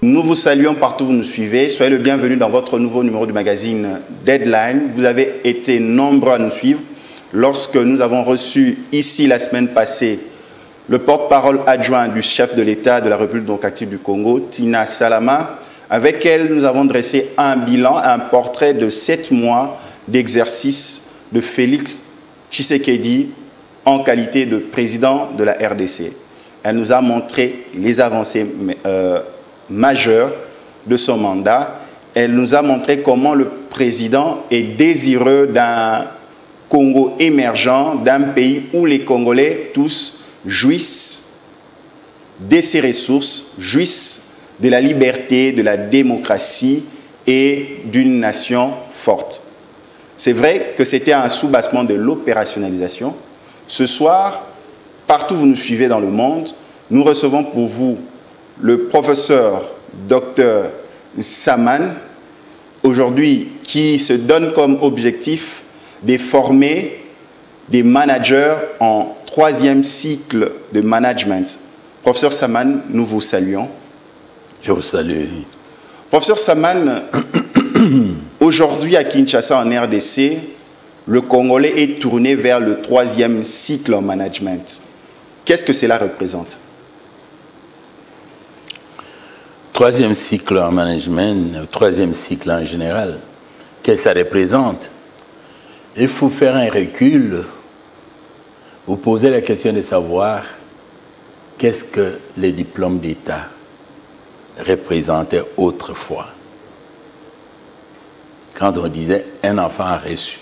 Nous vous saluons partout où vous nous suivez. Soyez le bienvenu dans votre nouveau numéro du magazine Deadline. Vous avez été nombreux à nous suivre lorsque nous avons reçu ici la semaine passée le porte-parole adjoint du chef de l'État de la République démocratique du Congo, Tina Salama, avec elle nous avons dressé un bilan, un portrait de 7 mois d'exercice de Félix Tshisekedi en qualité de président de la RDC. Elle nous a montré les avancées majeures de son mandat. Elle nous a montré comment le président est désireux d'un Congo émergent, d'un pays où les Congolais tous jouissent de ses ressources, jouissent de la liberté, de la démocratie et d'une nation forte. C'est vrai que c'était un soubassement de l'opérationnalisation. Ce soir, partout où vous nous suivez dans le monde, nous recevons pour vous le professeur Dr Saman, aujourd'hui qui se donne comme objectif de former des managers en 3e cycle de management. Professeur Saman, nous vous saluons. Je vous salue. Professeur Saman, aujourd'hui à Kinshasa en RDC, le Congolais est tourné vers le 3e cycle en management. Qu'est-ce que cela représente? 3e cycle en management, 3e cycle en général, qu'est-ce que ça représente? Il faut faire un recul, vous poser la question de savoir qu'est-ce que les diplômes d'État représentaient autrefois. Quand on disait un enfant a reçu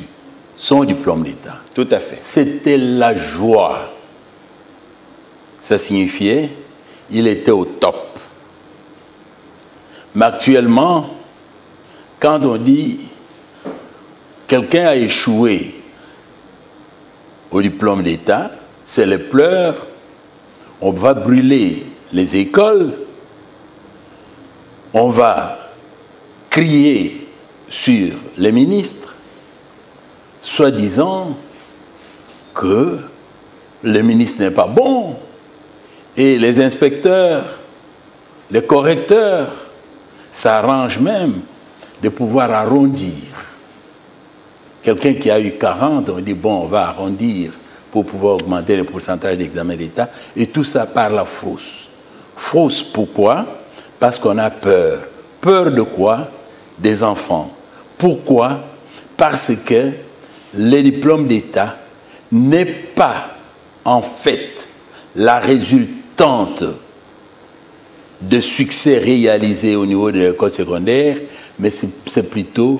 son diplôme d'État. Tout à fait. C'était la joie. Ça signifiait il était au top. Mais actuellement, quand on dit quelqu'un a échoué au diplôme d'État, c'est les pleurs, on va brûler les écoles, on va crier sur les ministres, soi-disant que le ministre n'est pas bon, et les inspecteurs, les correcteurs, s'arrangent même de pouvoir arrondir. Quelqu'un qui a eu 40, on dit, bon, on va arrondir pour pouvoir augmenter le pourcentage d'examen d'État. Et tout ça par la fausse. Fausse pourquoi? Parce qu'on a peur. Peur de quoi? Des enfants. Pourquoi? Parce que le diplôme d'État n'est pas en fait la résultante de succès réalisés au niveau de l'école secondaire, mais c'est plutôt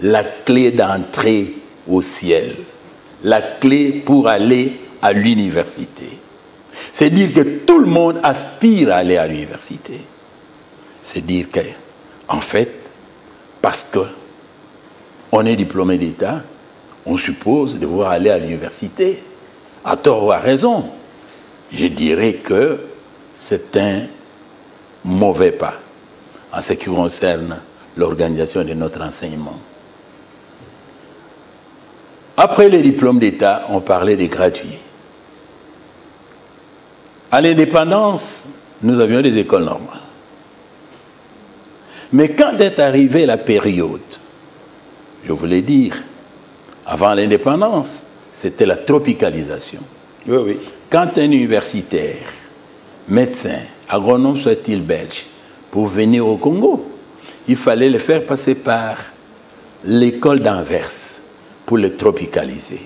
la clé d'entrée au ciel, la clé pour aller à l'université. C'est dire que tout le monde aspire à aller à l'université. C'est dire que, en fait, parce qu'on est diplômé d'État, on suppose devoir aller à l'université. À tort ou à raison, je dirais que c'est un mauvais pas en ce qui concerne l'organisation de notre enseignement. Après les diplômes d'État, on parlait des gratuits. À l'indépendance, nous avions des écoles normales. Mais quand est arrivée la période, je voulais dire, avant l'indépendance, c'était la tropicalisation. Oui, oui. Quand un universitaire, médecin, agronome soit-il belge, pour venir au Congo, il fallait le faire passer par l'école d'Anvers pour le tropicaliser.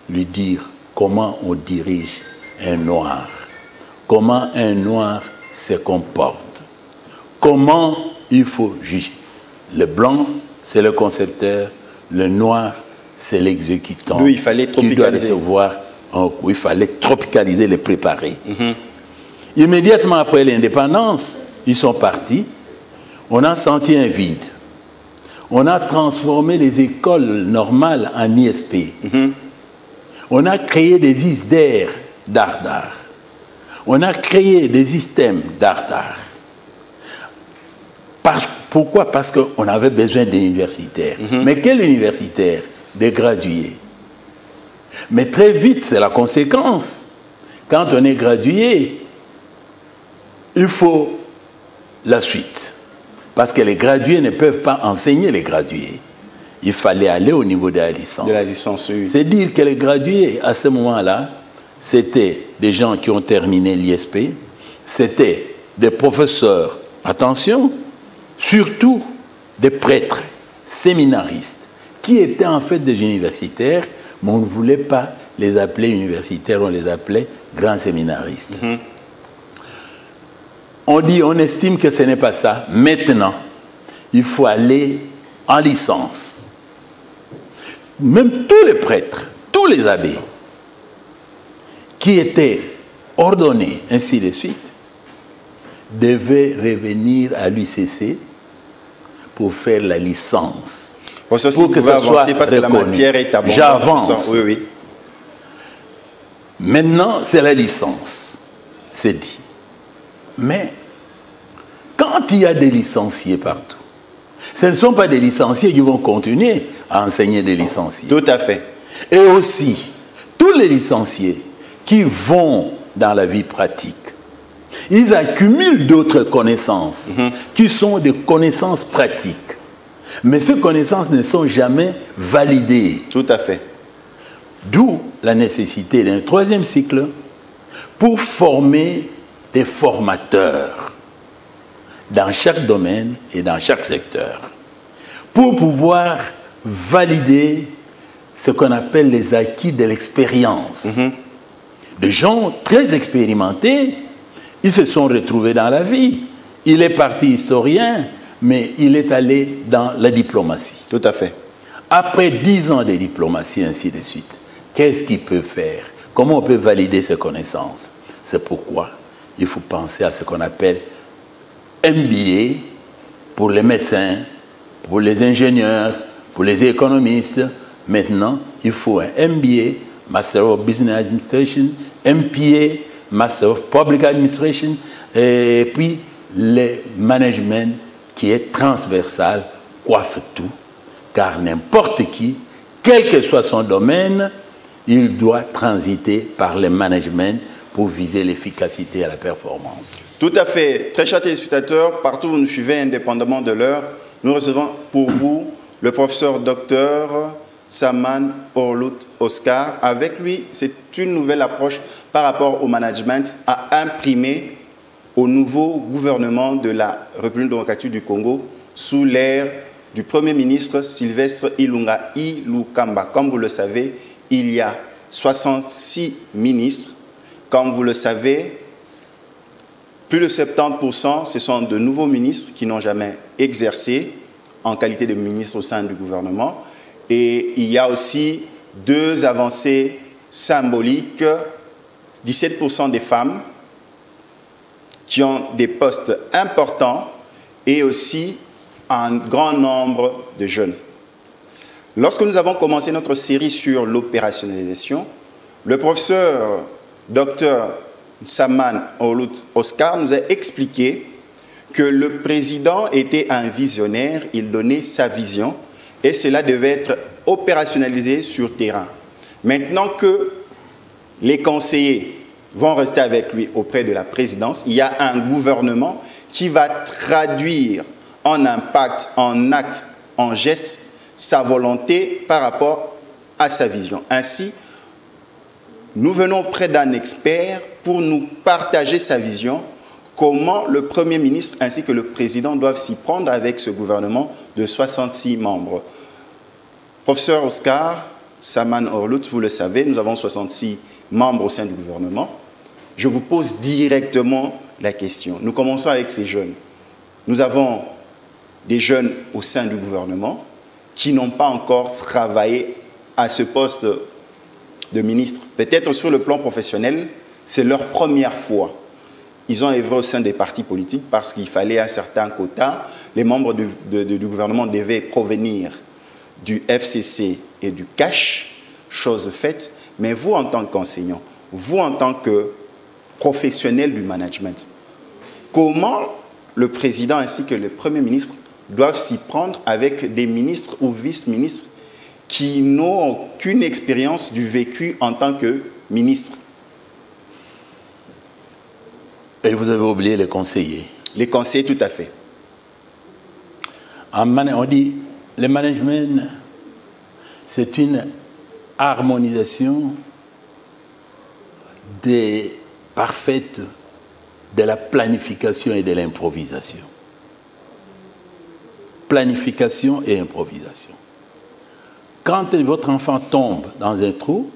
Lui dire comment on dirige un noir, comment un noir se comporte, comment il faut juger. Le blanc, c'est le concepteur, le noir, c'est l'exécutant. Lui, il fallait tropicaliser. Qui doit recevoir, il fallait tropicaliser, les préparer. Immédiatement après l'indépendance, ils sont partis. On a senti un vide. On a transformé les écoles normales en ISP. On a créé des ISDER d'art. On a créé des systèmes d'art. Pourquoi? Parce qu'on avait besoin d'universitaires. Mais quel universitaire? Des gradués. Mais très vite, c'est la conséquence. Quand on est gradué, il faut la suite. Parce que les gradués ne peuvent pas enseigner les gradués. Il fallait aller au niveau de la licence. De la licence, oui. C'est dire que les gradués, à ce moment-là, c'était des gens qui ont terminé l'ISP, c'était des professeurs, attention, surtout des prêtres, séminaristes, qui étaient en fait des universitaires, mais on ne voulait pas les appeler universitaires, on les appelait grands séminaristes. On estime que ce n'est pas ça. Maintenant, il faut aller en licence. Même tous les prêtres, tous les abbés qui étaient ordonnés, ainsi de suite, devaient revenir à l'UCC pour faire la licence. Pour que ça soit parce que la matière est abondante. J'avance. Oui, oui. Maintenant, c'est la licence, c'est dit. Mais quand il y a des licenciés partout, ce ne sont pas des licenciés qui vont continuer à enseigner des licenciés. Tout à fait. Et aussi, tous les licenciés qui vont dans la vie pratique, ils accumulent d'autres connaissances qui sont des connaissances pratiques. Mais ces connaissances ne sont jamais validées. Tout à fait. D'où la nécessité d'un troisième cycle pour former des formateurs dans chaque domaine et dans chaque secteur, pour pouvoir valider ce qu'on appelle les acquis de l'expérience. Des gens très expérimentés, ils se sont retrouvés dans la vie. Il est parti historien, mais il est allé dans la diplomatie. Tout à fait. Après 10 ans de diplomatie, ainsi de suite, qu'est-ce qu'il peut faire? Comment on peut valider ses connaissances? C'est pourquoi il faut penser à ce qu'on appelle MBA pour les médecins, pour les ingénieurs, pour les économistes. Maintenant, il faut un MBA, Master of Business Administration, MPA, Master of Public Administration, et puis le management qui est transversal, coiffe tout, car n'importe qui, quel que soit son domaine, il doit transiter par le management pour viser l'efficacité et la performance. Tout à fait. Très chers téléspectateurs, partout où vous nous suivez, indépendamment de l'heure, nous recevons pour vous le professeur docteur Saman Orlut Oscar. Avec lui, c'est une nouvelle approche par rapport au management à imprimer au nouveau gouvernement de la République démocratique du Congo sous l'ère du Premier ministre Sylvestre Ilunga Ilukamba. Comme vous le savez, il y a 66 ministres. Comme vous le savez, plus de 70%, ce sont de nouveaux ministres qui n'ont jamais exercé en qualité de ministre au sein du gouvernement. Et il y a aussi deux avancées symboliques, 17% des femmes qui ont des postes importants et aussi un grand nombre de jeunes. Lorsque nous avons commencé notre série sur l'opérationnalisation, le professeur Dr Saman Orlut Oscar nous a expliqué que le président était un visionnaire, il donnait sa vision et cela devait être opérationnalisé sur terrain. Maintenant que les conseillers vont rester avec lui auprès de la présidence, il y a un gouvernement qui va traduire en impact, en acte, en geste, sa volonté par rapport à sa vision. Ainsi, nous venons près d'un expert pour nous partager sa vision, comment le Premier ministre ainsi que le Président doivent s'y prendre avec ce gouvernement de 66 membres. Professeur Oscar Saman Orlut, vous le savez, nous avons 66 membres au sein du gouvernement. Je vous pose directement la question. Nous commençons avec ces jeunes. Nous avons des jeunes au sein du gouvernement qui n'ont pas encore travaillé à ce poste de ministre. Peut-être sur le plan professionnel, c'est leur première fois. Ils ont œuvré au sein des partis politiques parce qu'il fallait un certain quota. Les membres du gouvernement devaient provenir du FCC et du CACH, chose faite. Mais vous, en tant qu'enseignant, vous, en tant que professionnel du management, comment le président ainsi que le Premier ministre doivent s'y prendre avec des ministres ou vice-ministres qui n'ont aucune expérience du vécu en tant que ministre? Et vous avez oublié les conseillers. Les conseillers, tout à fait. On dit le management, c'est une harmonisation parfaite de la planification et de l'improvisation. Planification et improvisation. Quand votre enfant tombe dans un trou,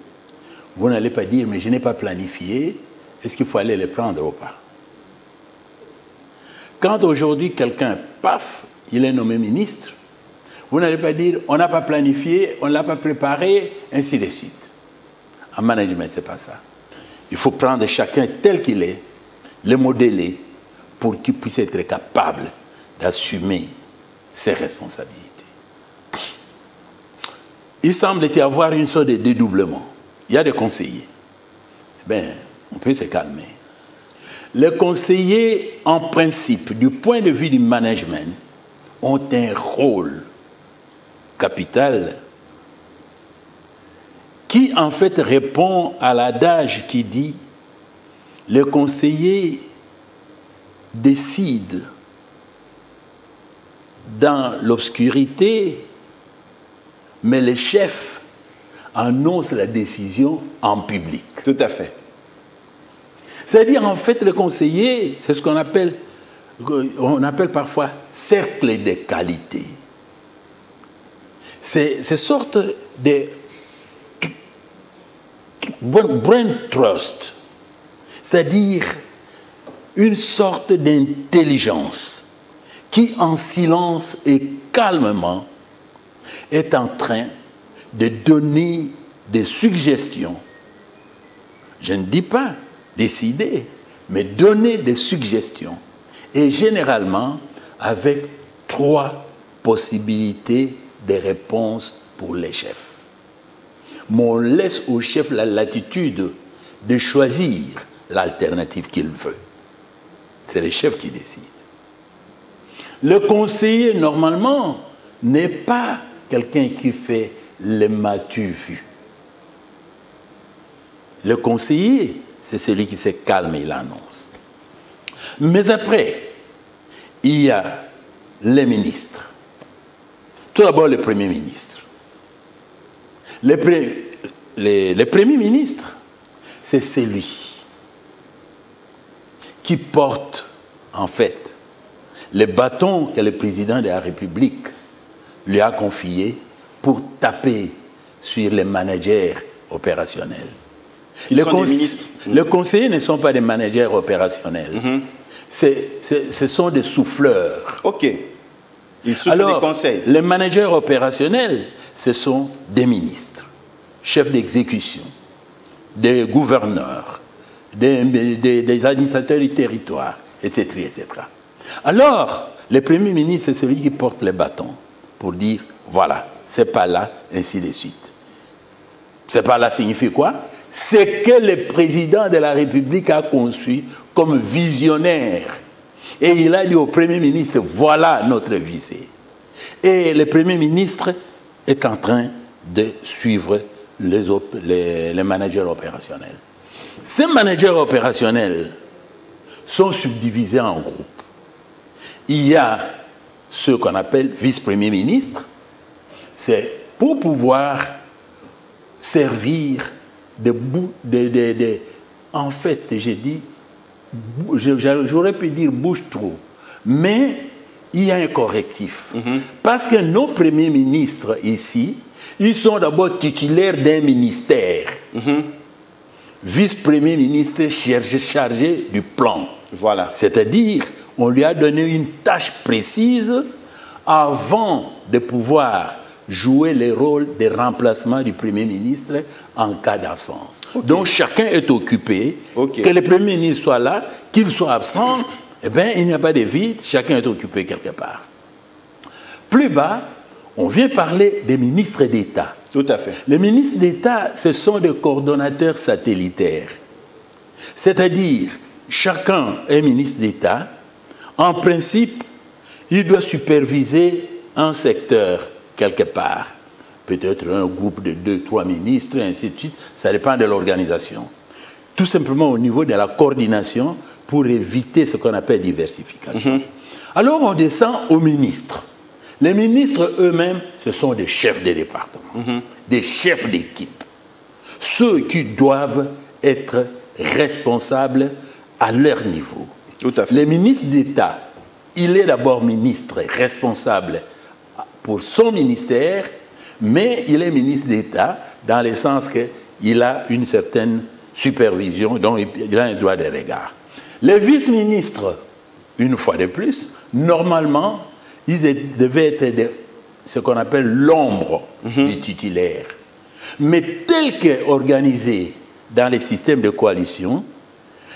vous n'allez pas dire, mais je n'ai pas planifié, est-ce qu'il faut aller le prendre ou pas? Quand aujourd'hui quelqu'un, paf, il est nommé ministre, vous n'allez pas dire, on n'a pas planifié, on ne l'a pas préparé, ainsi de suite. En management, ce n'est pas ça. Il faut prendre chacun tel qu'il est, le modeler, pour qu'il puisse être capable d'assumer ses responsabilités. Il semble y avoir une sorte de dédoublement. Il y a des conseillers. Eh bien, on peut se calmer. Les conseillers, en principe, du point de vue du management, ont un rôle capital qui, en fait, répond à l'adage qui dit « Le conseiller décide dans l'obscurité, mais le chef annonce la décision en public. » Tout à fait. C'est-à-dire, en fait, le conseiller, c'est ce qu'on appelle parfois cercle de qualité. C'est sorte de brain trust, c'est-à-dire une sorte d'intelligence qui, en silence et calmement, est en train de donner des suggestions. Je ne dis pas décider, mais donner des suggestions. Et généralement, avec 3 possibilités de réponse pour les chefs. Mais on laisse au chef la latitude de choisir l'alternative qu'il veut. C'est le chef qui décide. Le conseiller, normalement, n'est pas quelqu'un qui fait le m'as-tu vu. Le conseiller, c'est celui qui se calme et il annonce. Mais après, il y a les ministres. Tout d'abord, le Premier ministre. Le Premier ministre, c'est celui qui porte, en fait, le bâton que le président de la République lui a confié pour taper sur les managers opérationnels. Les conseillers ne sont pas des managers opérationnels. Ce sont des souffleurs. OK. Ils soufflent des conseils. Les managers opérationnels, ce sont des ministres, chefs d'exécution, des gouverneurs, des administrateurs du territoire, etc., etc. Alors, le Premier ministre, c'est celui qui porte les bâtons pour dire, voilà, c'est pas là, ainsi de suite. C'est pas là signifie quoi? C'est que le président de la République a conçu comme visionnaire. Et il a dit au Premier ministre, voilà notre visée. Et le Premier ministre est en train de suivre les managers opérationnels. Ces managers opérationnels sont subdivisés en groupes. Il y a ceux qu'on appelle vice-premier ministre. C'est pour pouvoir servir en fait, j'ai dit, j'aurais pu dire bouche-trou, mais il y a un correctif. Parce que nos premiers ministres ici, ils sont d'abord titulaires d'un ministère. Vice-premier ministre chargé du plan. Voilà. C'est-à-dire, on lui a donné une tâche précise avant de pouvoir jouer le rôle de remplacement du Premier ministre en cas d'absence. Okay. Donc chacun est occupé, que le Premier ministre soit là, qu'il soit absent, eh bien, il n'y a pas de vide, chacun est occupé quelque part. Plus bas, on vient parler des ministres d'État. Tout à fait. Les ministres d'État, ce sont des coordonnateurs satellitaires. C'est-à-dire, chacun est ministre d'État. En principe, il doit superviser un secteur quelque part. Peut-être un groupe de 2-3 ministres, et ainsi de suite. Ça dépend de l'organisation. Tout simplement au niveau de la coordination pour éviter ce qu'on appelle diversification. Alors on descend aux ministres. Les ministres eux-mêmes, ce sont des chefs de département, des chefs d'équipe. Ceux qui doivent être responsables à leur niveau. Tout à fait. Les ministres d'État, il est d'abord ministre responsable pour son ministère, mais il est ministre d'État dans le sens qu'il a une certaine supervision, dont il a un droit de regard. Les vice-ministres, une fois de plus, normalement, ils devaient être ce qu'on appelle l'ombre du titulaire. Mais tel qu'est organisé dans les systèmes de coalition,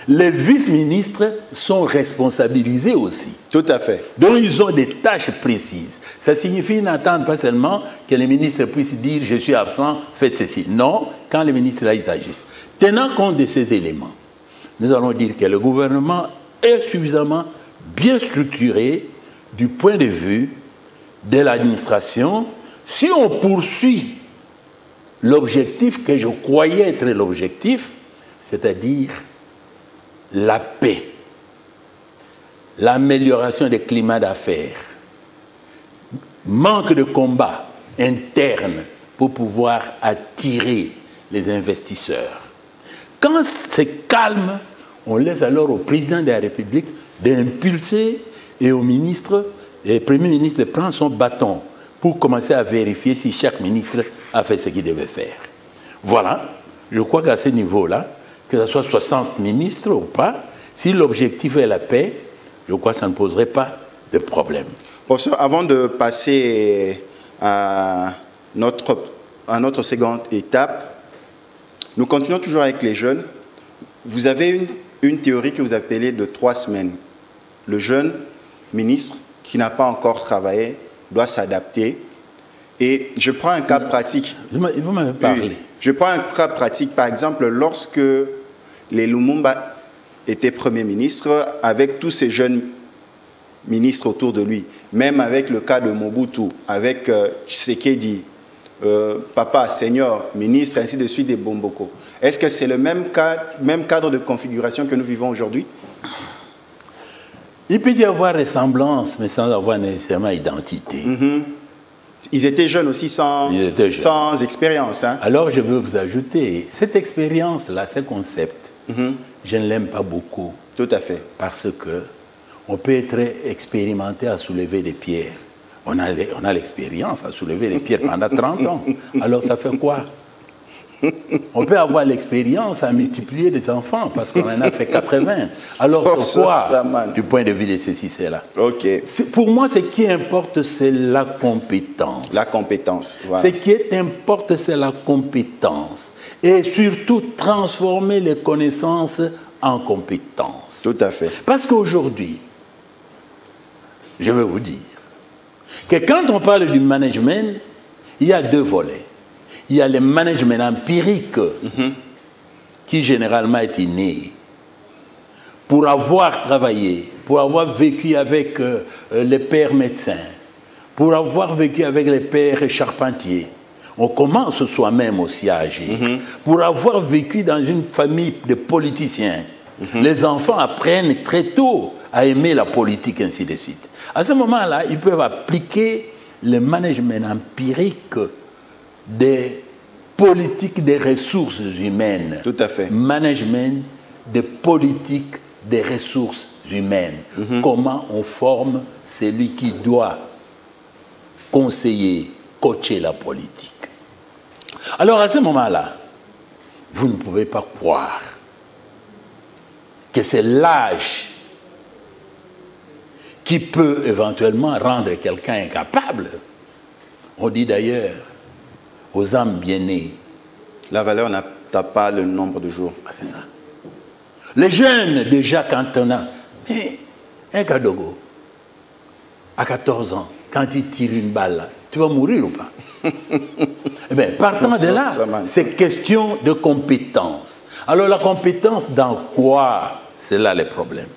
les vice-ministres sont responsabilisés aussi. Tout à fait. Donc, ils ont des tâches précises. Ça signifie n'attendre pas seulement que les ministres puissent dire « je suis absent, faites ceci ». Non, quand les ministres là, ils agissent. Tenant compte de ces éléments, nous allons dire que le gouvernement est suffisamment bien structuré du point de vue de l'administration. Si on poursuit l'objectif que je croyais être l'objectif, c'est-à-dire la paix, l'amélioration des climats d'affaires, manque de combat interne pour pouvoir attirer les investisseurs. Quand c'est calme, on laisse alors au président de la République d'impulser et au ministre, et le Premier ministre de prendre son bâton pour commencer à vérifier si chaque ministre a fait ce qu'il devait faire. Voilà, je crois qu'à ce niveau-là, que ce soit 60 ministres ou pas, si l'objectif est la paix, je crois que ça ne poserait pas de problème. Professeur, avant de passer à notre seconde étape, nous continuons toujours avec les jeunes. Vous avez une théorie que vous appelez de 3 semaines. Le jeune ministre qui n'a pas encore travaillé doit s'adapter. Et je prends un cas pratique. Vous m'avez parlé. Oui, je prends un cas pratique. Par exemple, lorsque les Lumumba était Premier ministre, avec tous ces jeunes ministres autour de lui, même avec le cas de Mobutu, avec Tshisekedi, Papa, Seigneur, ministre, ainsi de suite, des Bomboko. Est-ce que c'est le même cadre de configuration que nous vivons aujourd'hui? Il peut y avoir ressemblance, mais sans avoir nécessairement identité. Ils étaient jeunes aussi sans expérience. Hein? Alors je veux vous ajouter, cette expérience-là, ce concept, je ne l'aime pas beaucoup. Tout à fait. Parce qu'on peut être expérimenté à soulever des pierres. On a l'expérience à soulever des pierres pendant 30 ans. Alors ça fait quoi? On peut avoir l'expérience à multiplier des enfants parce qu'on en a fait 80. Alors c'est quoi du point de vue de ceci, c'est là? Okay. Pour moi, ce qui importe, c'est la compétence. La compétence, voilà. Ce qui importe, c'est la compétence. Et surtout, transformer les connaissances en compétences. Tout à fait. Parce qu'aujourd'hui, je veux vous dire que quand on parle du management, il y a 2 volets. Il y a le management empirique qui généralement est inné. Pour avoir travaillé, pour avoir vécu avec les pères médecins, pour avoir vécu avec les pères charpentiers, on commence soi-même aussi à agir. Pour avoir vécu dans une famille de politiciens, les enfants apprennent très tôt à aimer la politique, ainsi de suite. À ce moment-là, ils peuvent appliquer le management empirique des politiques des ressources humaines. Tout à fait. Management des politiques des ressources humaines. Comment on forme celui qui doit conseiller, coacher la politique. Alors à ce moment-là, vous ne pouvez pas croire que c'est l'âge qui peut éventuellement rendre quelqu'un incapable. On dit d'ailleurs aux âmes bien-nées. La valeur n'a pas le nombre de jours. Ah, c'est ça. Les jeunes, déjà, quand on a... Mais un Kadogo, à 14 ans, quand il tire une balle, tu vas mourir ou pas? Eh bien, partant de là, c'est question de compétence. Alors, la compétence dans quoi? C'est là le problème.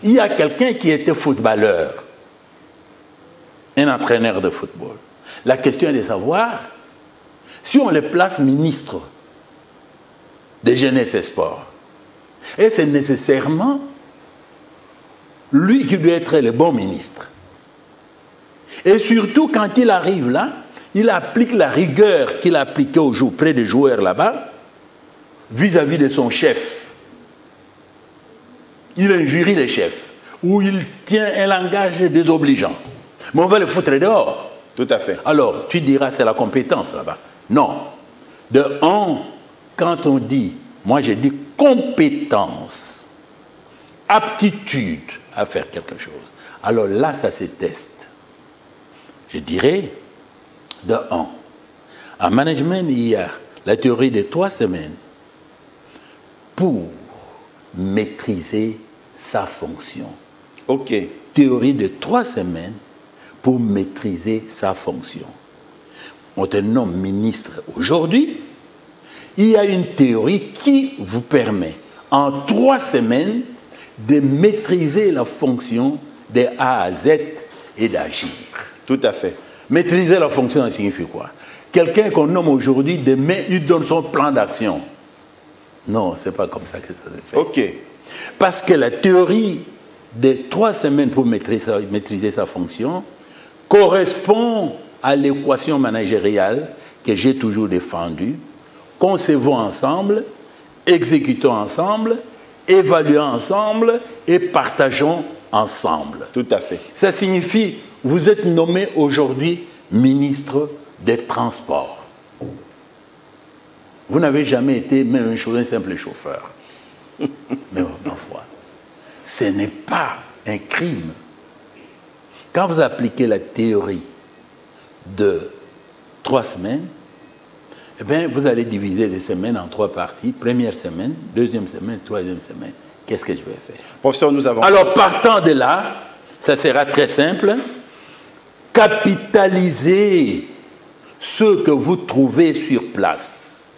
Il y a quelqu'un qui était footballeur, un entraîneur de football. La question est de savoir si on le place ministre de jeunesse et sport. Et c'est nécessairement lui qui doit être le bon ministre. Et surtout, quand il arrive là, il applique la rigueur qu'il a appliquée auprès des joueurs là-bas, vis-à-vis de son chef. Il injurie les chefs, ou il tient un langage désobligeant. Mais on va le foutre dehors. Tout à fait. Alors, tu diras, c'est la compétence là-bas. Non. De un, quand on dit, moi j'ai dit compétence, aptitude à faire quelque chose, alors là, ça se teste. Je dirais, de un, en management, il y a la théorie des 3 semaines pour maîtriser sa fonction. OK. Théorie de 3 semaines pour maîtriser sa fonction. On te nomme ministre aujourd'hui. Il y a une théorie qui vous permet, en 3 semaines, de maîtriser la fonction de A à Z et d'agir. Tout à fait. Maîtriser la fonction, ça signifie quoi? Quelqu'un qu'on nomme aujourd'hui, demain, il donne son plan d'action. Non, ce n'est pas comme ça que ça se fait. OK. Parce que la théorie des 3 semaines pour maîtriser sa fonction correspond à l'équation managériale que j'ai toujours défendue. Concevons ensemble, exécutons ensemble, évaluons ensemble et partageons ensemble. Tout à fait. Ça signifie, vous êtes nommé aujourd'hui ministre des Transports. Vous n'avez jamais été même un simple chauffeur. Mais ma foi, ce n'est pas un crime. Quand vous appliquez la théorie de 3 semaines, eh bien, vous allez diviser les semaines en 3 parties. Première semaine, deuxième semaine, troisième semaine. Qu'est-ce que je vais faire? Professeur, nous avons... Alors, partant de là, ça sera très simple. Capitalisez ce que vous trouvez sur place.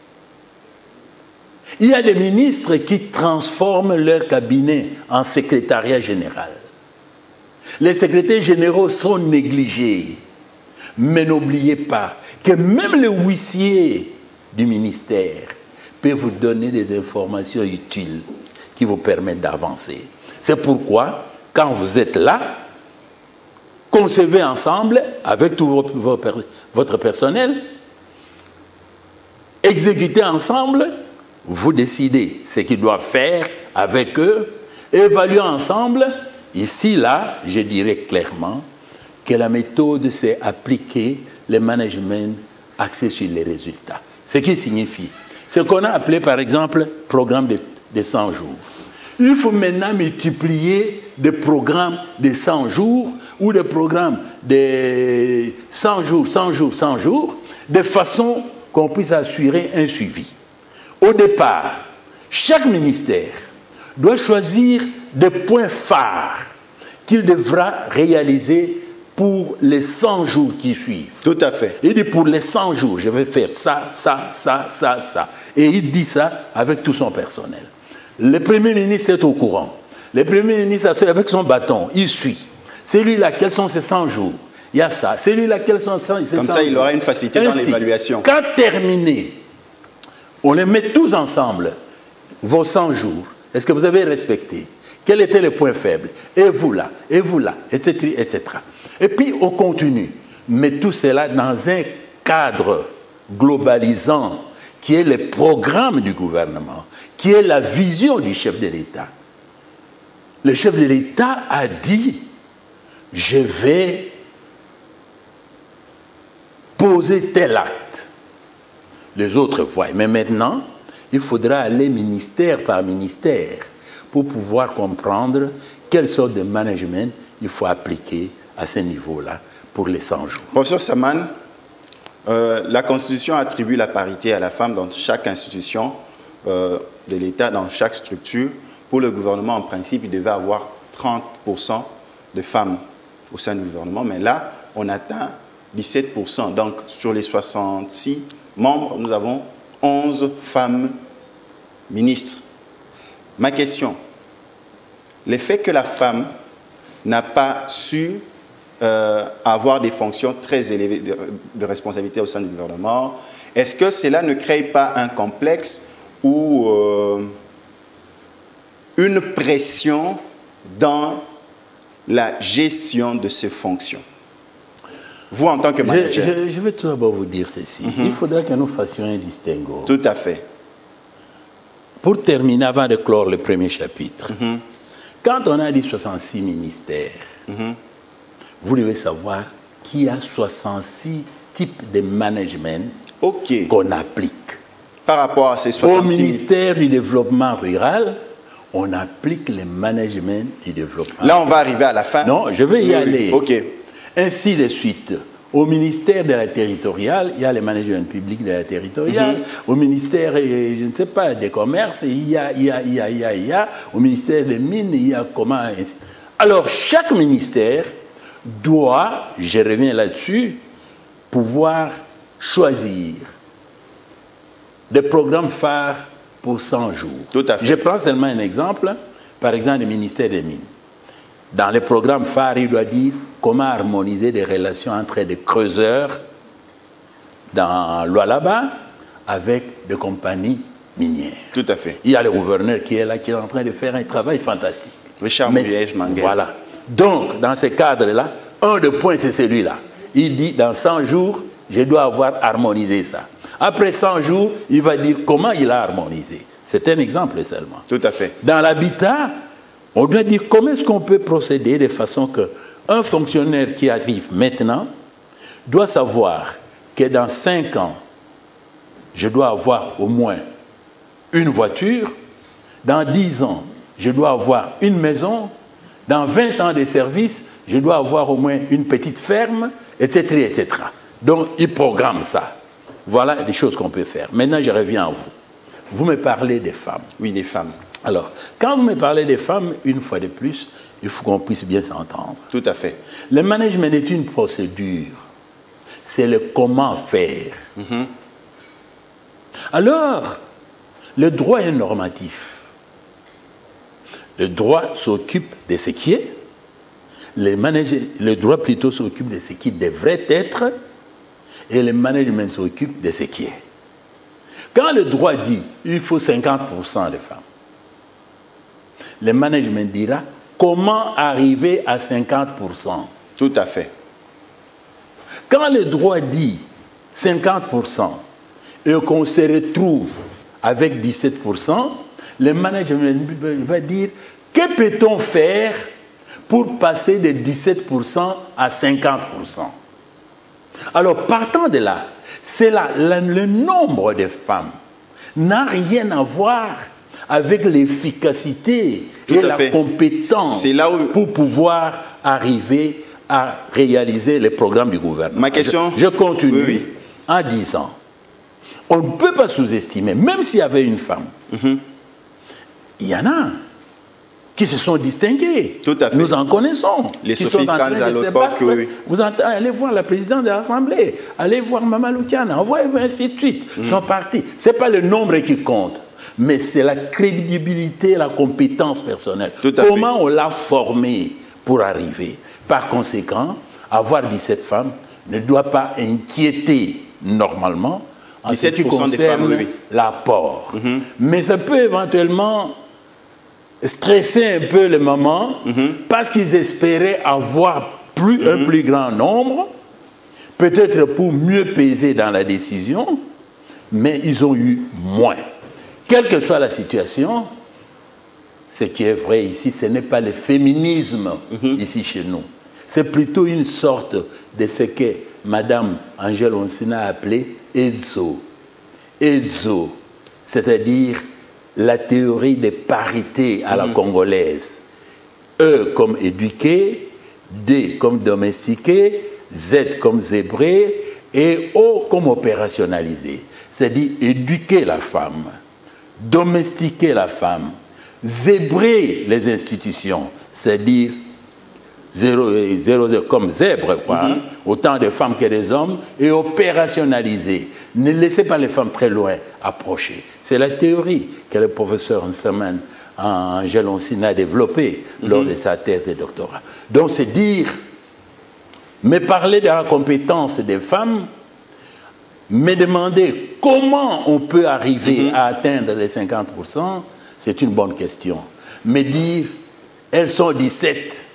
Il y a des ministres qui transforment leur cabinet en secrétariat général. Les secrétaires généraux sont négligés. Mais n'oubliez pas que même le huissier du ministère peut vous donner des informations utiles qui vous permettent d'avancer. C'est pourquoi, quand vous êtes là, concevez ensemble, avec tout votre personnel, exécutez ensemble, vous décidez ce qu'ils doivent faire avec eux, évaluez ensemble. Ici, là, je dirais clairement que la méthode, c'est appliquer le management axé sur les résultats. Ce qui signifie, ce qu'on a appelé par exemple programme de 100 jours. Il faut maintenant multiplier des programmes de 100 jours ou des programmes de 100 jours, 100 jours, 100 jours, de façon qu'on puisse assurer un suivi. Au départ, chaque ministère doit choisir des points phares qu'il devra réaliser pour les 100 jours qui suivent. Tout à fait. Il dit pour les 100 jours, je vais faire ça, ça, ça, ça, ça. Et il dit ça avec tout son personnel. Le Premier ministre est au courant. Le Premier ministre, avec son bâton, il suit. Celui-là, quels sont ses 100 jours? Il y a ça. Celui-là, quels sont ses 100 jours? Comme ça, il aura une facilité dans l'évaluation. Quand terminé, on les met tous ensemble, vos 100 jours. Est-ce que vous avez respecté? Quels étaient les points faibles? Et vous là, etc., etc. Et puis, on continue. Mais tout cela dans un cadre globalisant qui est le programme du gouvernement, qui est la vision du chef de l'État. Le chef de l'État a dit, je vais poser tel acte. Les autres voient. Mais maintenant, il faudra aller ministère par ministère pour pouvoir comprendre quelle sorte de management il faut appliquer à ce niveau-là pour les 100 jours. Professeur Saman, la Constitution attribue la parité à la femme dans chaque institution de l'État, dans chaque structure. Pour le gouvernement, en principe, il devait avoir 30% de femmes au sein du gouvernement, mais là, on atteint 17%. Donc, sur les 66 membres, nous avons 11 femmes ministres. Ma question, le fait que la femme n'a pas su avoir des fonctions très élevées de responsabilité au sein du gouvernement, est-ce que cela ne crée pas un complexe ou une pression dans la gestion de ces fonctions? Vous, en tant que manager. Je vais tout d'abord vous dire ceci. Il faudra que nous fassions un distinguo. Tout à fait. Pour terminer, avant de clore le premier chapitre, quand on a dit 66 ministères, vous devez savoir qu'il y a 66 types de management qu'on applique. Par rapport à ces 66... Au ministère du développement rural, on applique le management du développement. Là, on va arriver à la fin. Non, je vais y aller. OK. Ainsi de suite. Au ministère de la territoriale, il y a le management public de la territoriale. Au ministère, je ne sais pas, des commerces, il y a. Au ministère des mines, il y a comment... Alors, chaque ministère doit, je reviens là-dessus, pouvoir choisir des programmes phares pour 100 jours. Tout à fait. Je prends seulement un exemple, par exemple, le ministère des Mines. Dans les programmes phares, il doit dire comment harmoniser des relations entre des creuseurs dans l'Oualaba avec des compagnies minières. Tout à fait. Il y a le gouverneur qui est là, qui est en train de faire un travail fantastique. Richard Mouliège-Manguez. Voilà. Donc, dans ce cadre-là, un des points, c'est celui-là. Il dit, dans 100 jours, je dois avoir harmonisé ça. Après 100 jours, il va dire comment il a harmonisé. C'est un exemple seulement. Tout à fait. Dans l'habitat, on doit dire comment est-ce qu'on peut procéder de façon qu'un fonctionnaire qui arrive maintenant doit savoir que dans 5 ans, je dois avoir au moins une voiture, dans 10 ans, je dois avoir une maison, dans 20 ans de service, je dois avoir au moins une petite ferme, etc., etc. Donc, il programme ça. Voilà des choses qu'on peut faire. Maintenant, je reviens à vous. Vous me parlez des femmes. Oui, des femmes. Alors, quand vous me parlez des femmes, une fois de plus, il faut qu'on puisse bien s'entendre. Tout à fait. Le management est une procédure. C'est le comment faire. Alors, le droit est normatif. Le droit s'occupe de ce qui est. Le droit plutôt s'occupe de ce qui devrait être. Et le management s'occupe de ce qui est. Quand le droit dit il faut 50% de femmes, le management dira comment arriver à 50%. Tout à fait. Quand le droit dit 50% et qu'on se retrouve avec 17%, le management va dire que peut-on faire pour passer de 17% à 50%. Alors, partant de là, c'est là, le nombre de femmes n'a rien à voir avec l'efficacité et la compétence là où... pour pouvoir arriver à réaliser les programmes du gouvernement. Ma question... Je continue en disant, on ne peut pas sous-estimer, même s'il y avait une femme, il y en a qui se sont distingués. Tout à fait. Nous en connaissons. Les Sophie Kanzalopok, oui. Vous allez voir la présidente de l'Assemblée, allez voir Mama Lukiana, ainsi de suite. Ils sont partis. Ce n'est pas le nombre qui compte, mais c'est la crédibilité, la compétence personnelle. Comment on l'a formé pour arriver. Par conséquent, avoir 17 femmes ne doit pas inquiéter normalement en ce qui concerne l'apport. Mais ça peut éventuellement stresser un peu les mamans parce qu'ils espéraient avoir un plus grand nombre, peut-être pour mieux peser dans la décision, mais ils ont eu moins. Quelle que soit la situation, ce qui est vrai ici, ce n'est pas le féminisme ici chez nous. C'est plutôt une sorte de ce que Mme Angèle Onsina a appelé EZO. EZO, c'est-à-dire la théorie des parités à la congolaise. E comme éduqué, D comme domestiqué, Z comme zébré et O comme opérationnalisé. C'est-à-dire éduquer la femme, domestiquer la femme, zébrer les institutions, c'est-à-dire comme zèbre, quoi, autant de femmes que des hommes, et opérationnaliser. Ne laissez pas les femmes très loin approcher. C'est la théorie que le professeur Angèle Onsina a développée lors de sa thèse de doctorat. Donc c'est dire, me parler de la compétence des femmes, me demander comment on peut arriver à atteindre les 50%, c'est une bonne question. Me dire, elles sont 17,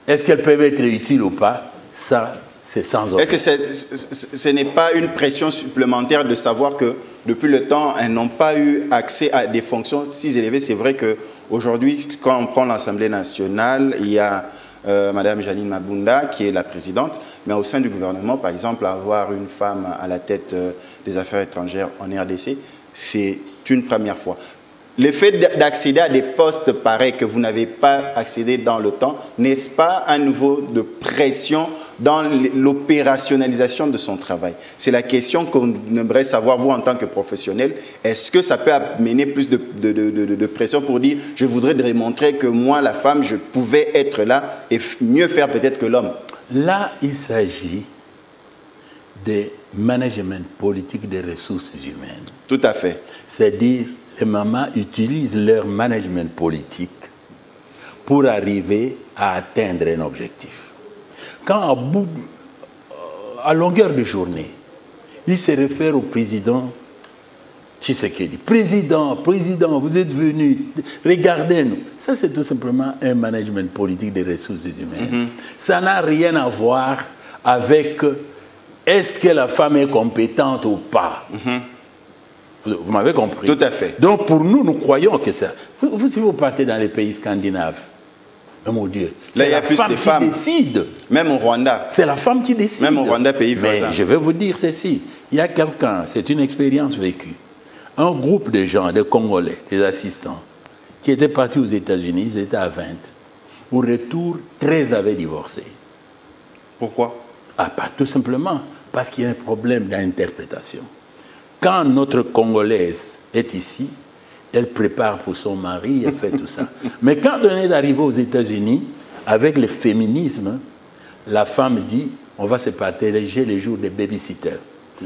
Est-ce qu'elles peuvent être utiles ou pas? Ça, c'est sans aucun. Est-ce que ce n'est pas une pression supplémentaire de savoir que depuis le temps, elles n'ont pas eu accès à des fonctions si élevées? C'est vrai qu'aujourd'hui, quand on prend l'Assemblée nationale, il y a Madame Janine Mabunda qui est la présidente, mais au sein du gouvernement, par exemple, avoir une femme à la tête des affaires étrangères en RDC, c'est une première fois. Le fait d'accéder à des postes pareils que vous n'avez pas accédé dans le temps, n'est-ce pas un niveau de pression dans l'opérationnalisation de son travail? C'est la question qu'on aimerait savoir, vous, en tant que professionnel. Est-ce que ça peut amener plus de pression pour dire « je voudrais démontrer que moi, la femme, je pouvais être là et mieux faire peut-être que l'homme » ? Là, il s'agit de management politique des ressources humaines. Tout à fait. C'est-à-dire, les mamans utilisent leur management politique pour arriver à atteindre un objectif. Quand à longueur de journée, ils se réfèrent au président Tshisekedi. Président, vous êtes venu, regardez-nous. Ça, c'est tout simplement un management politique des ressources humaines. Ça n'a rien à voir avec est-ce que la femme est compétente ou pas. Vous m'avez compris. Tout à fait. Donc pour nous, nous croyons que ça... si vous partez dans les pays scandinaves, oh mon Dieu, c'est la femme qui décide. Même au Rwanda. C'est la femme qui décide. Même au Rwanda, pays voisin. Mais je vais vous dire ceci. Il y a quelqu'un, c'est une expérience vécue. Un groupe de gens, des Congolais, des assistants, qui étaient partis aux États-Unis, ils étaient à 20. Au retour, 13 avaient divorcé. Pourquoi? Pas tout simplement parce qu'il y a un problème d'interprétation. Quand notre Congolaise est ici, elle prépare pour son mari, elle fait tout ça. Mais quand on est arrivé aux États-Unis, avec le féminisme, la femme dit, on va se partager les jours de babysitter.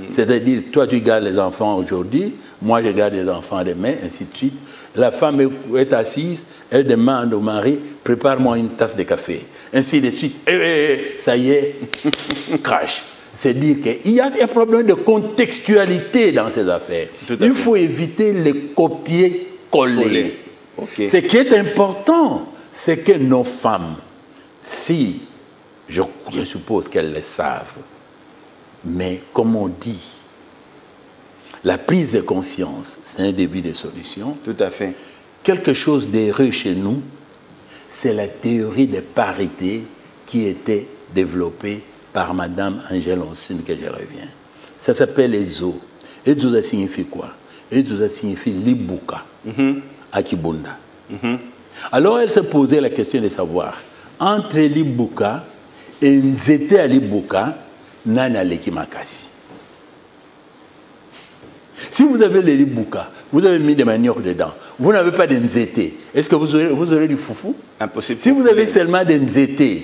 C'est-à-dire, toi tu gardes les enfants aujourd'hui, moi je garde les enfants demain, ainsi de suite. La femme est assise, elle demande au mari, prépare-moi une tasse de café. Ainsi de suite. Ça y est, crash. C'est dire qu'il y a un problème de contextualité dans ces affaires. Il faut éviter les copier-coller. Okay. Ce qui est important, c'est que nos femmes, si, je suppose qu'elles le savent, mais comme on dit, la prise de conscience, c'est un début de solution. Tout à fait. Quelque chose d'heureux chez nous, c'est la théorie de parité qui était développée par Madame Angèle Onsine, que je reviens. Ça s'appelle Ezo. Ezo, ça signifie quoi? Ezo, ça signifie Libuka, à Kibunda. Alors, elle s'est posé la question de savoir, entre Libuka et Nzete à Libuka, Nana Leki Makasi. Si vous avez les Libuka, vous avez mis des maniocs dedans, vous n'avez pas de Nzete, est-ce que vous aurez du foufou? Impossible. Si vous avez seulement des Nzete,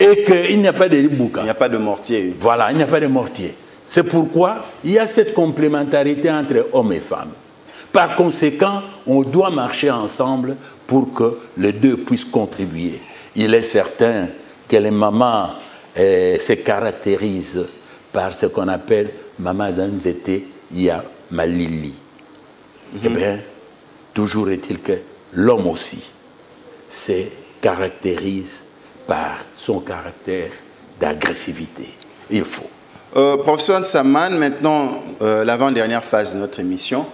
et qu'il n'y a pas de Libuka. Il n'y a pas de mortier. Voilà, il n'y a pas de mortier. C'est pourquoi il y a cette complémentarité entre hommes et femmes. Par conséquent, on doit marcher ensemble pour que les deux puissent contribuer. Il est certain que les mamans se caractérisent par ce qu'on appelle Maman Zanzete Ya Malili. Eh bien, toujours est-il que l'homme aussi se caractérise par son caractère d'agressivité. Il faut. Professeur Nsaman, maintenant, l'avant-dernière phase de notre émission,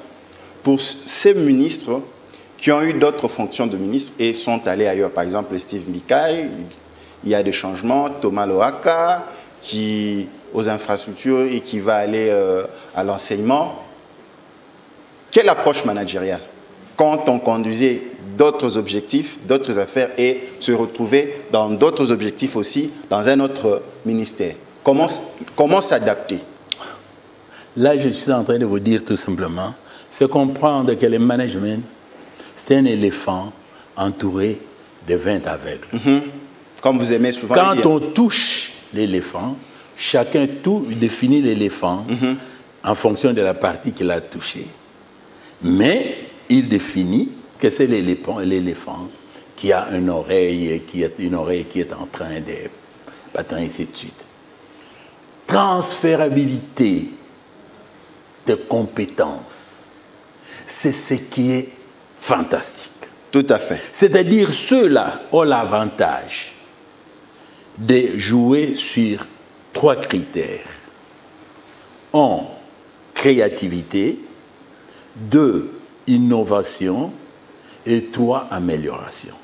pour ces ministres qui ont eu d'autres fonctions de ministres et sont allés ailleurs, par exemple Steve Mbikai, il y a des changements, Thomas Lohaka, qui aux infrastructures et qui va aller à l'enseignement. Quelle approche managériale quand on conduisait d'autres objectifs, d'autres affaires et se retrouver dans d'autres objectifs aussi, dans un autre ministère? Comment s'adapter? Là, je suis en train de vous dire tout simplement, c'est comprendre que le management, c'est un éléphant entouré de 20 aveugles. Comme vous aimez souvent quand dire. On touche l'éléphant, chacun définit l'éléphant en fonction de la partie qu'il a touchée. Mais il définit que c'est l'éléphant qui a une oreille qui est en train de battre, ainsi de suite. Transférabilité de compétences, c'est ce qui est fantastique. Tout à fait. C'est-à-dire ceux-là ont l'avantage de jouer sur 3 critères. 1, créativité. 2, innovation. Et 3, amélioration.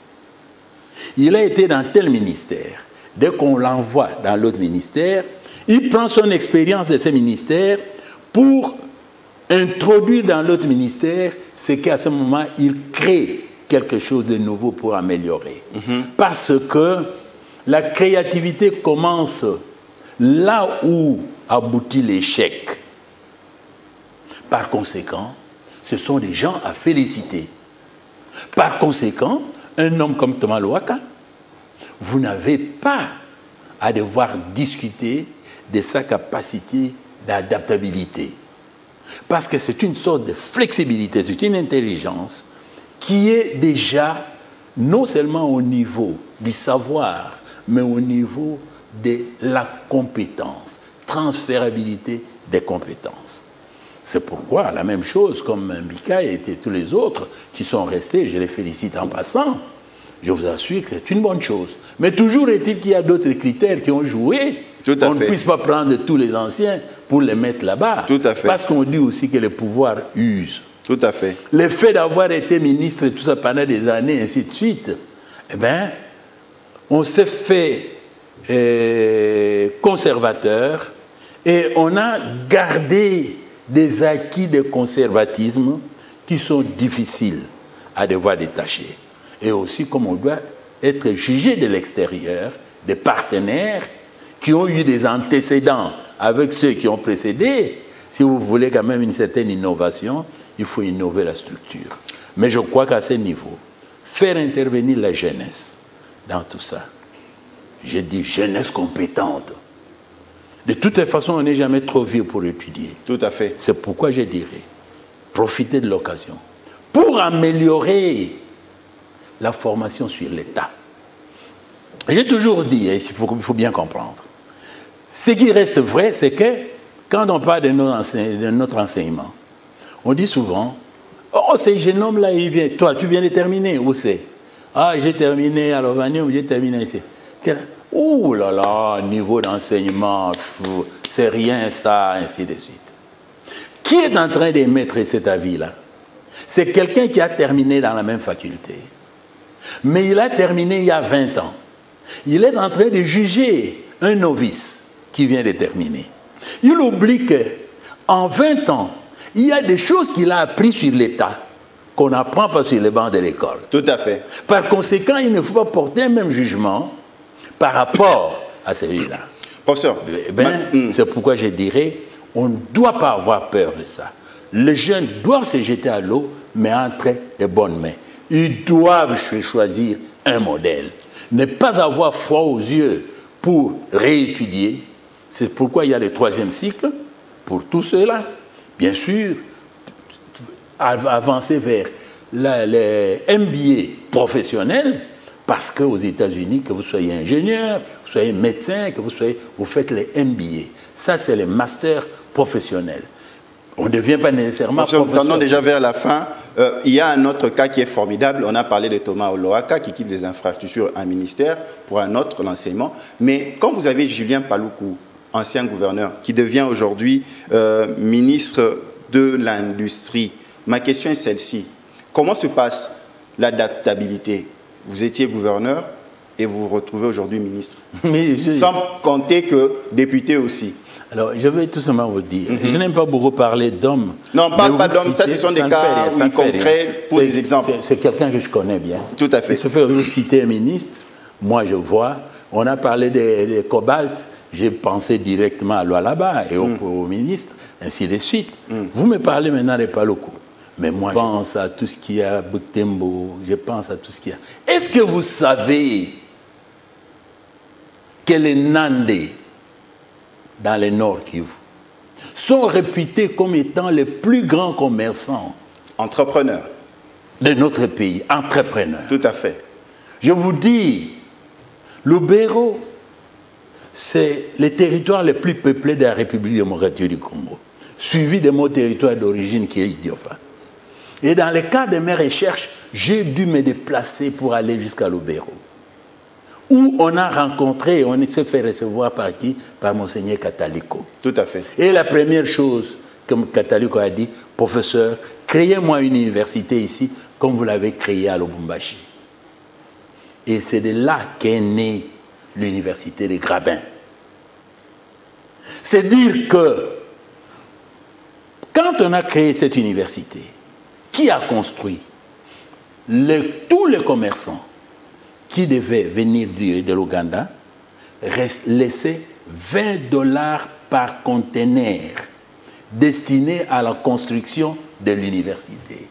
Il a été dans tel ministère. Dès qu'on l'envoie dans l'autre ministère, il prend son expérience de ce ministère pour introduire dans l'autre ministère ce qu'à ce moment, il crée quelque chose de nouveau pour améliorer. Parce que la créativité commence là où aboutit l'échec. Par conséquent, ce sont des gens à féliciter. Par conséquent, un homme comme Thomas Louaka, vous n'avez pas à devoir discuter de sa capacité d'adaptabilité. Parce que c'est une sorte de flexibilité, c'est une intelligence qui est déjà non seulement au niveau du savoir, mais au niveau de la compétence, transférabilité des compétences. C'est pourquoi la même chose comme Mbika et tous les autres qui sont restés, je les félicite en passant, je vous assure que c'est une bonne chose. Mais toujours est-il qu'il y a d'autres critères qui ont joué. On ne puisse pas prendre tous les anciens pour les mettre là-bas. Tout à fait. Parce qu'on dit aussi que le pouvoir use. Tout à fait. Le fait d'avoir été ministre et tout ça pendant des années, ainsi de suite, eh bien, on s'est fait conservateur et on a gardé des acquis de conservatisme qui sont difficiles à devoir détacher. Et aussi, comme on doit être jugé de l'extérieur, des partenaires qui ont eu des antécédents avec ceux qui ont précédé. Si vous voulez quand même une certaine innovation, il faut innover la structure. Mais je crois qu'à ce niveau, faire intervenir la jeunesse dans tout ça, j'ai dit jeunesse compétente. De toute façon, on n'est jamais trop vieux pour étudier. Tout à fait. C'est pourquoi je dirais, profitez de l'occasion pour améliorer la formation sur l'État. J'ai toujours dit, et il faut bien comprendre, ce qui reste vrai, c'est que quand on parle de notre enseignement, on dit souvent, oh, ce jeune homme-là, il vient, toi, tu viens de terminer, où c'est? Ah, j'ai terminé à l'Ovanium, j'ai terminé ici. Ouh là là, niveau d'enseignement, c'est rien ça, ainsi de suite. Qui est en train d'émettre cet avis-là? C'est quelqu'un qui a terminé dans la même faculté. Mais il a terminé il y a 20 ans. Il est en train de juger un novice qui vient de terminer. Il oublie qu'en 20 ans, il y a des choses qu'il a apprises sur l'État qu'on n'apprend pas sur les bancs de l'école. Tout à fait. Par conséquent, il ne faut pas porter un même jugement par rapport à celui-là. Professeur, c'est pourquoi je dirais, on ne doit pas avoir peur de ça. Les jeunes doivent se jeter à l'eau, mais entre de bonnes mains. Ils doivent choisir un modèle. Ne pas avoir froid aux yeux pour réétudier. C'est pourquoi il y a le 3e cycle, pour tout cela. Bien sûr, avancer vers les MBA professionnels, parce qu'aux États-Unis, que vous soyez ingénieur, que vous soyez médecin, que vous faites les MBA. Ça, c'est les masters professionnels. On ne devient pas nécessairement professeur. Nous tendons déjà vers la fin. Il y a un autre cas qui est formidable. On a parlé de Thomas Louaka qui quitte les infrastructures à un ministère pour un autre, l'enseignement. Mais quand vous avez Julien Paluku, ancien gouverneur, qui devient aujourd'hui ministre de l'Industrie, ma question est celle-ci. Comment se passe l'adaptabilité? Vous étiez gouverneur et vous vous retrouvez aujourd'hui ministre. Sans compter que député aussi. Alors, je vais tout simplement vous dire, je n'aime pas beaucoup parler d'hommes. Non, parle pas d'hommes, ça ce sont des cas concrets pour des exemples. C'est quelqu'un que je connais bien. Tout à fait. Il se fait aussi citer un ministre, moi je vois, on a parlé des cobalt, j'ai pensé directement à Lualaba et au ministre, ainsi de suite. Vous me parlez maintenant de Paluku. Mais moi, je pense à tout ce qu'il y a à Butembo, je pense à tout ce qu'il y a. Est-ce que vous savez que les Nandés, dans le Nord Kivu, sont réputés comme étant les plus grands commerçants. Entrepreneurs. De notre pays, entrepreneurs. Tout à fait. Je vous dis, Lubero, c'est le territoire le plus peuplé de la République démocratique du Congo, suivi de mon territoire d'origine qui est Idiofa. Et dans le cadre de mes recherches, j'ai dû me déplacer pour aller jusqu'à Lubero, où on a rencontré, on s'est fait recevoir par qui? Par Monseigneur Catalico. Tout à fait. Et la première chose, comme Catalico a dit, professeur, créez-moi une université ici, comme vous l'avez créée à Lubumbashi. Et c'est de là qu'est née l'université de Grabin. C'est dire que, quand on a créé cette université, qui a construit? Tous les commerçants qui devaient venir de l'Ouganda laissaient $20 par conteneur destiné à la construction de l'université.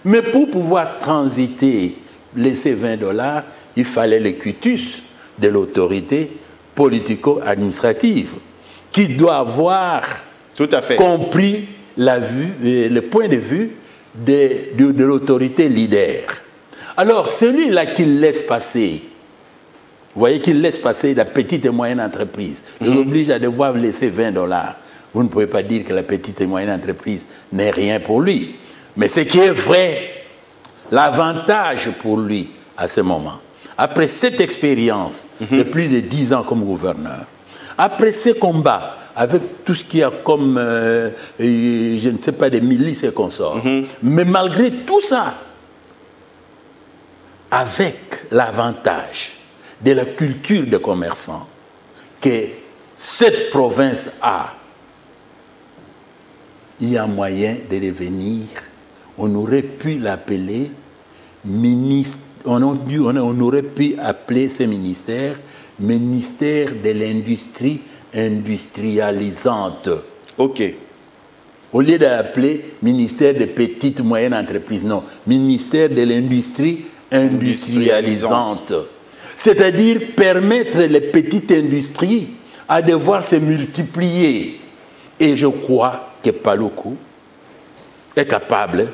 Mais pour pouvoir transiter, laisser $20, il fallait le quitus de l'autorité politico-administrative qui doit avoir tout à fait compris le point de vue de l'autorité leader. Alors, celui-là qui laisse passer, vous voyez qu'il laisse passer la petite et moyenne entreprise, il l'oblige à devoir laisser $20. Vous ne pouvez pas dire que la petite et moyenne entreprise n'est rien pour lui. Mais ce qui est vrai, l'avantage pour lui à ce moment, après cette expérience de plus de 10 ans comme gouverneur, après ces combats, avec tout ce qu'il y a comme, je ne sais pas, des milices et consorts, mais malgré tout ça, avec l'avantage de la culture des commerçants que cette province a, il y a moyen de devenir, on aurait pu l'appeler ministre, on aurait pu appeler ce ministère ministère de l'industrie industrialisante. Ok. Au lieu d'appeler ministère des petites et moyennes entreprises, non, ministère de l'industrie industrialisante. C'est-à-dire permettre les petites industries à devoir se multiplier. Et je crois que Paluku est capable,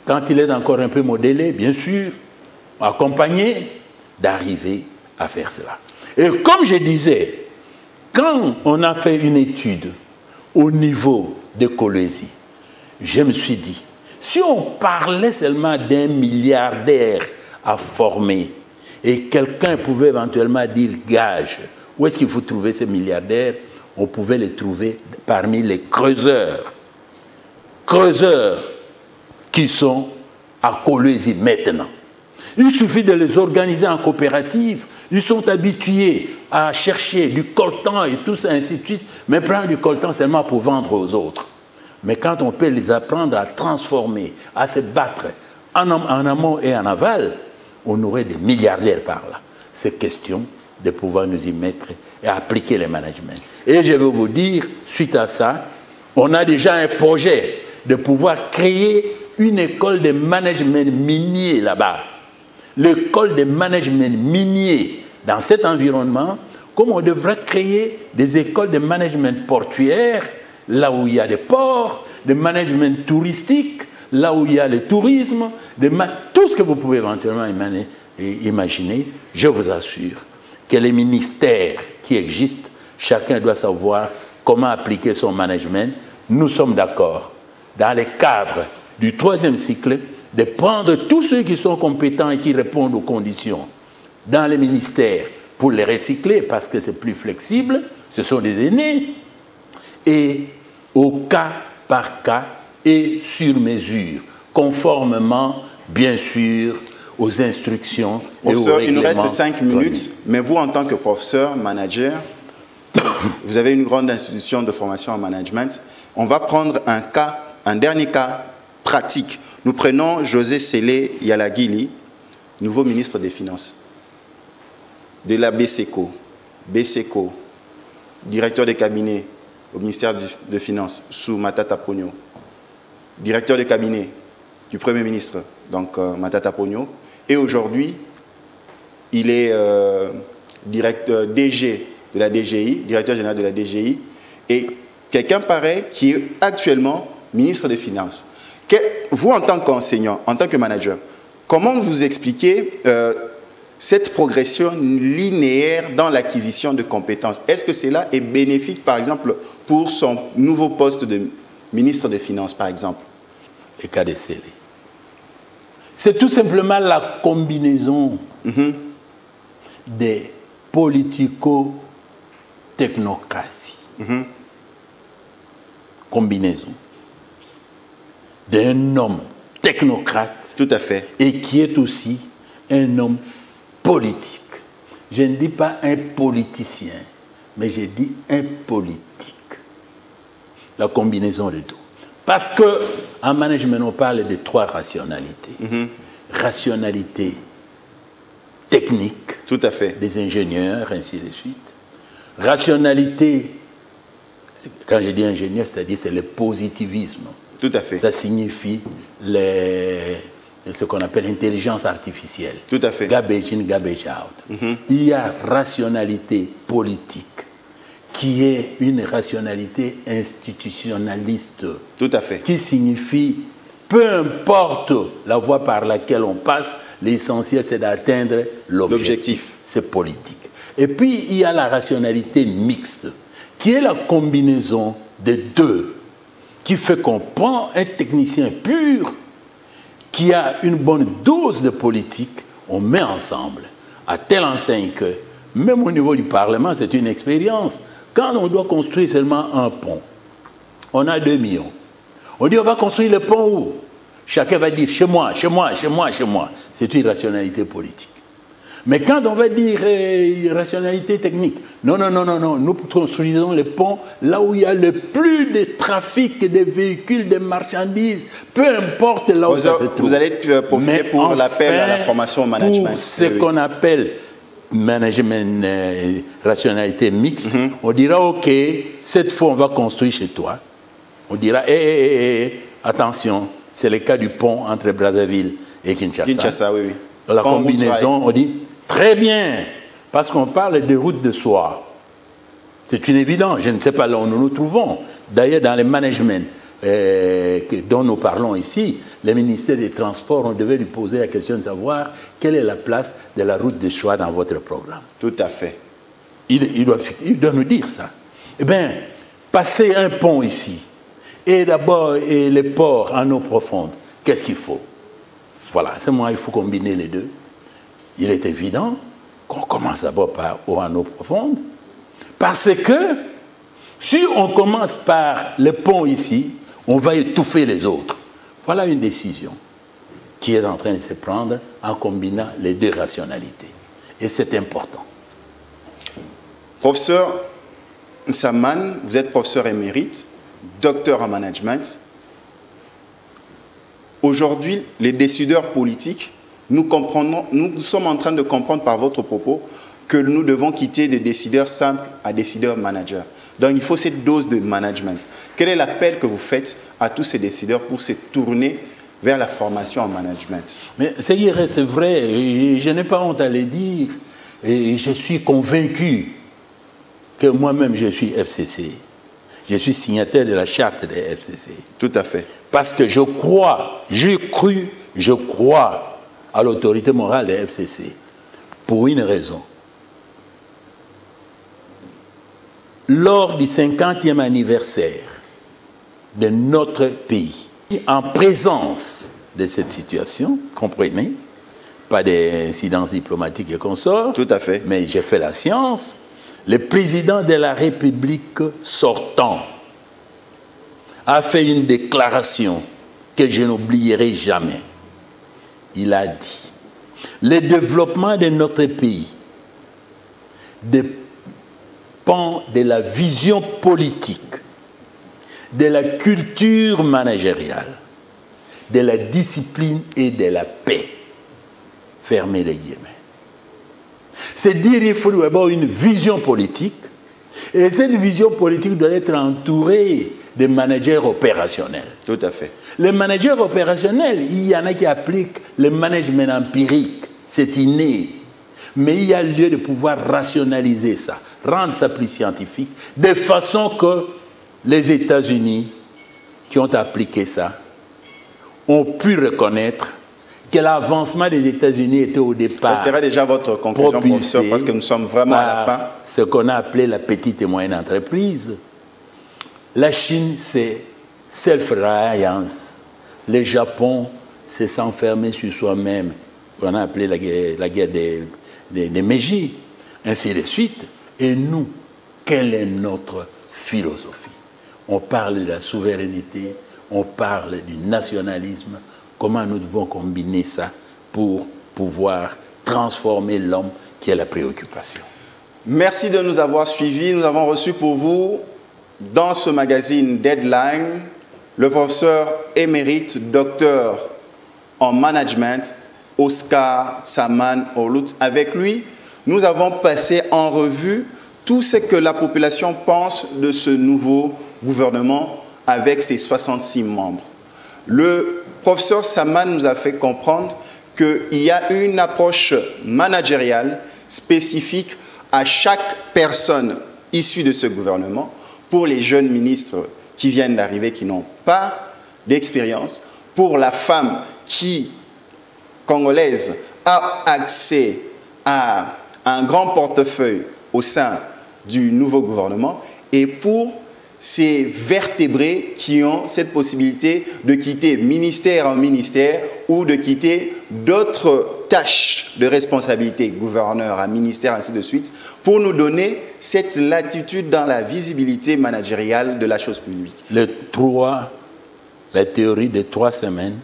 quand il est encore un peu modélé, bien sûr, accompagné, d'arriver à faire cela. Et comme je disais, quand on a fait une étude au niveau de Kolwezi, je me suis dit, si on parlait seulement d'un milliardaire à former et quelqu'un pouvait éventuellement dire gage, où est-ce qu'il faut trouver ces milliardaires? On pouvait les trouver parmi les creuseurs. Creuseurs qui sont à Kolwezi maintenant. Il suffit de les organiser en coopérative. Ils sont habitués à chercher du coltan et tout ça, ainsi de suite, mais prendre du coltan seulement pour vendre aux autres. Mais quand on peut les apprendre à transformer, à se battre en amont et en aval, on aurait des milliardaires par là. C'est question de pouvoir nous y mettre et appliquer le management. Et je vais vous dire, suite à ça, on a déjà un projet de pouvoir créer une école de management minier là-bas. L'école de management minier dans cet environnement, comme on devrait créer des écoles de management portuaire, là où il y a des ports, de management touristique, là où il y a le tourisme, tout ce que vous pouvez éventuellement imaginer, je vous assure que les ministères qui existent, chacun doit savoir comment appliquer son management. Nous sommes d'accord, dans le cadre du 3e cycle, de prendre tous ceux qui sont compétents et qui répondent aux conditions dans les ministères pour les recycler parce que c'est plus flexible, ce sont des aînés, et au cas par cas et sur mesure, conformément, bien sûr, aux instructions et aux règlements. Il nous reste 5 minutes, mais vous, en tant que professeur, manager, vous avez une grande institution de formation en management. On va prendre un dernier cas pratique. Nous prenons José Sélé Yalagili, nouveau ministre des Finances, de la BCECO, directeur de cabinet au ministère des Finances sous Matata Ponyo, directeur de cabinet du Premier ministre, donc Matata Ponyo, et aujourd'hui, il est directeur DG de la DGI, directeur général de la DGI, et quelqu'un pareil qui est actuellement ministre des Finances. Vous, en tant qu'enseignant, en tant que manager, comment vous expliquez cette progression linéaire dans l'acquisition de compétences? Est-ce que cela est bénéfique, par exemple, pour son nouveau poste de ministre des Finances, par exemple? Le cas de Sélé. C'est tout simplement la combinaison de politico-technocratie. Combinaison d'un homme technocrate. Tout à fait. Et qui est aussi un homme politique. Je ne dis pas un politicien, mais je dis un politique. La combinaison de tout. Parce qu'en management, on parle de 3 rationalités. Rationalité technique, tout à fait, des ingénieurs, ainsi de suite. Rationalité, quand je dis ingénieur, c'est-à-dire c'est le positivisme. Tout à fait. Ça signifie ce qu'on appelle l'intelligence artificielle. Tout à fait. Garbage in, garbage out. Il y a rationalité politique, qui est une rationalité institutionnaliste. Tout à fait. Qui signifie, peu importe la voie par laquelle on passe, l'essentiel c'est d'atteindre l'objectif. C'est politique. Et puis il y a la rationalité mixte, qui est la combinaison des deux, qui fait qu'on prend un technicien pur, qui a une bonne dose de politique, on met ensemble, à telle enseigne que, même au niveau du Parlement, c'est une expérience. Quand on doit construire seulement un pont, on a 2 millions. On dit on va construire le pont où? Chacun va dire chez moi, chez moi, chez moi, chez moi. C'est une rationalité politique. Mais quand on va dire rationalité technique, non, non, non, non, non, nous construisons les ponts là où il y a le plus de trafic de véhicules, de marchandises, peu importe là où ça se trouve. Vous allez profiter pour l'appel à la formation au management. Pour ce qu'on appelle management, rationalité mixte, on dira, OK, cette fois on va construire chez toi. On dira, attention, c'est le cas du pont entre Brazzaville et Kinshasa. Kinshasa, oui, oui. La combinaison, on dit, très bien, parce qu'on parle de routes de soie. C'est une évidence, je ne sais pas là où nous nous trouvons. D'ailleurs, dans le management dont nous parlons ici, le ministère des Transports, on devait lui poser la question de savoir quelle est la place de la route de soie dans votre programme. Tout à fait. Il doit nous dire ça. Eh bien, passer un pont ici, et d'abord les ports en eau profonde, qu'est-ce qu'il faut? Voilà, c'est moi, il faut combiner les deux. Il est évident qu'on commence d'abord par eau en eau profonde, parce que si on commence par le pont ici, on va étouffer les autres. Voilà une décision qui est en train de se prendre en combinant les deux rationalités. Et c'est important. Professeur Saman, vous êtes professeur émérite, docteur en management. Aujourd'hui, les décideurs politiques, nous sommes en train de comprendre par votre propos que nous devons quitter de décideurs simples à décideurs managers. Donc, il faut cette dose de management. Quel est l'appel que vous faites à tous ces décideurs pour se tourner vers la formation en management? Mais c'est vrai, je n'ai pas honte à le dire, et je suis convaincu que moi-même je suis FCC. Je suis signataire de la charte des FCC. Tout à fait. Parce que je crois à l'autorité morale des FCC pour une raison. Lors du 50e anniversaire de notre pays, en présence de cette situation, comprenez, pas d'incidence diplomatique et consorts, tout à fait, mais j'ai fait la science, le président de la République sortant a fait une déclaration que je n'oublierai jamais. Il a dit, le développement de notre pays dépend de la vision politique, de la culture managériale, de la discipline et de la paix. Fermez les guillemets. C'est dire qu'il faut avoir une vision politique, et cette vision politique doit être entourée de managers opérationnels. Tout à fait. Les managers opérationnels, il y en a qui appliquent le management empirique, c'est inné. Mais il y a lieu de pouvoir rationaliser ça, rendre ça plus scientifique, de façon que les États-Unis, qui ont appliqué ça, ont pu reconnaître que l'avancement des États-Unis était au départ. Ça serait déjà votre conclusion, professeur, parce que nous sommes vraiment à la fin. Ce qu'on a appelé la petite et moyenne entreprise. La Chine, c'est self-reliance. Le Japon, c'est s'enfermer sur soi-même. On a appelé la guerre des Meiji. ainsi de suite. Et nous, quelle est notre philosophie? On parle de la souveraineté, on parle du nationalisme. Comment nous devons combiner ça pour pouvoir transformer l'homme qui est la préoccupation? Merci de nous avoir suivis. Nous avons reçu pour vous, dans ce magazine Deadline, le professeur émérite, docteur en management, Oscar Tsaman Olout. Avec lui, nous avons passé en revue tout ce que la population pense de ce nouveau gouvernement avec ses 66 membres. Le professeur Tsaman nous a fait comprendre qu'il y a une approche managériale spécifique à chaque personne issue de ce gouvernement. Pour les jeunes ministres qui viennent d'arriver, qui n'ont pas d'expérience, pour la femme qui, congolaise, a accès à un grand portefeuille au sein du nouveau gouvernement, et pour ces vertébrés qui ont cette possibilité de quitter ministère en ministère ou de quitter d'autres tâches de responsabilité, gouverneur à ministère, ainsi de suite, pour nous donner cette latitude dans la visibilité managériale de la chose publique. La théorie des 3 semaines.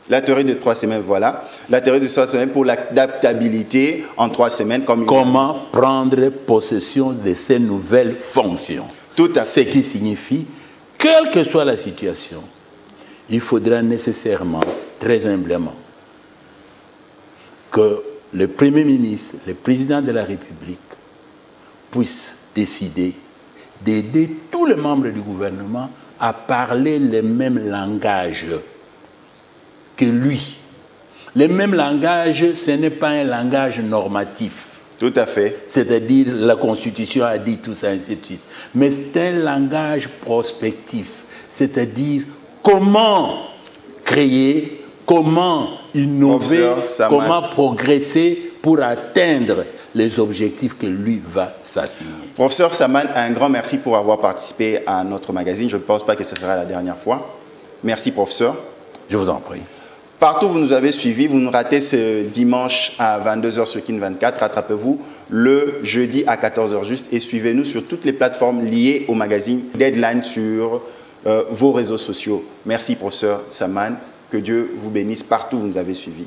La théorie de 3 semaines, voilà. La théorie de 3 semaines pour l'adaptabilité en 3 semaines. Comment prendre possession de ces nouvelles fonctions. Tout à fait. Ce qui signifie, quelle que soit la situation, il faudra nécessairement, très humblement, que le Premier ministre, le Président de la République, puisse décider d'aider tous les membres du gouvernement à parler le même langage que lui. Le même langage, ce n'est pas un langage normatif. Tout à fait. C'est-à-dire, la Constitution a dit tout ça, ainsi de suite. Mais c'est un langage prospectif. C'est-à-dire, comment créer, comment innover, comment progresser pour atteindre les objectifs que lui va s'assigner. Professeur Tsaman, un grand merci pour avoir participé à notre magazine. Je ne pense pas que ce sera la dernière fois. Merci, professeur. Je vous en prie. Partout où vous nous avez suivis, vous nous ratez ce dimanche à 22h sur Kin 24. Rattrapez-vous le jeudi à 14h juste et suivez-nous sur toutes les plateformes liées au magazine Deadline sur vos réseaux sociaux. Merci, professeur Tsaman. Que Dieu vous bénisse partout où vous nous avez suivis.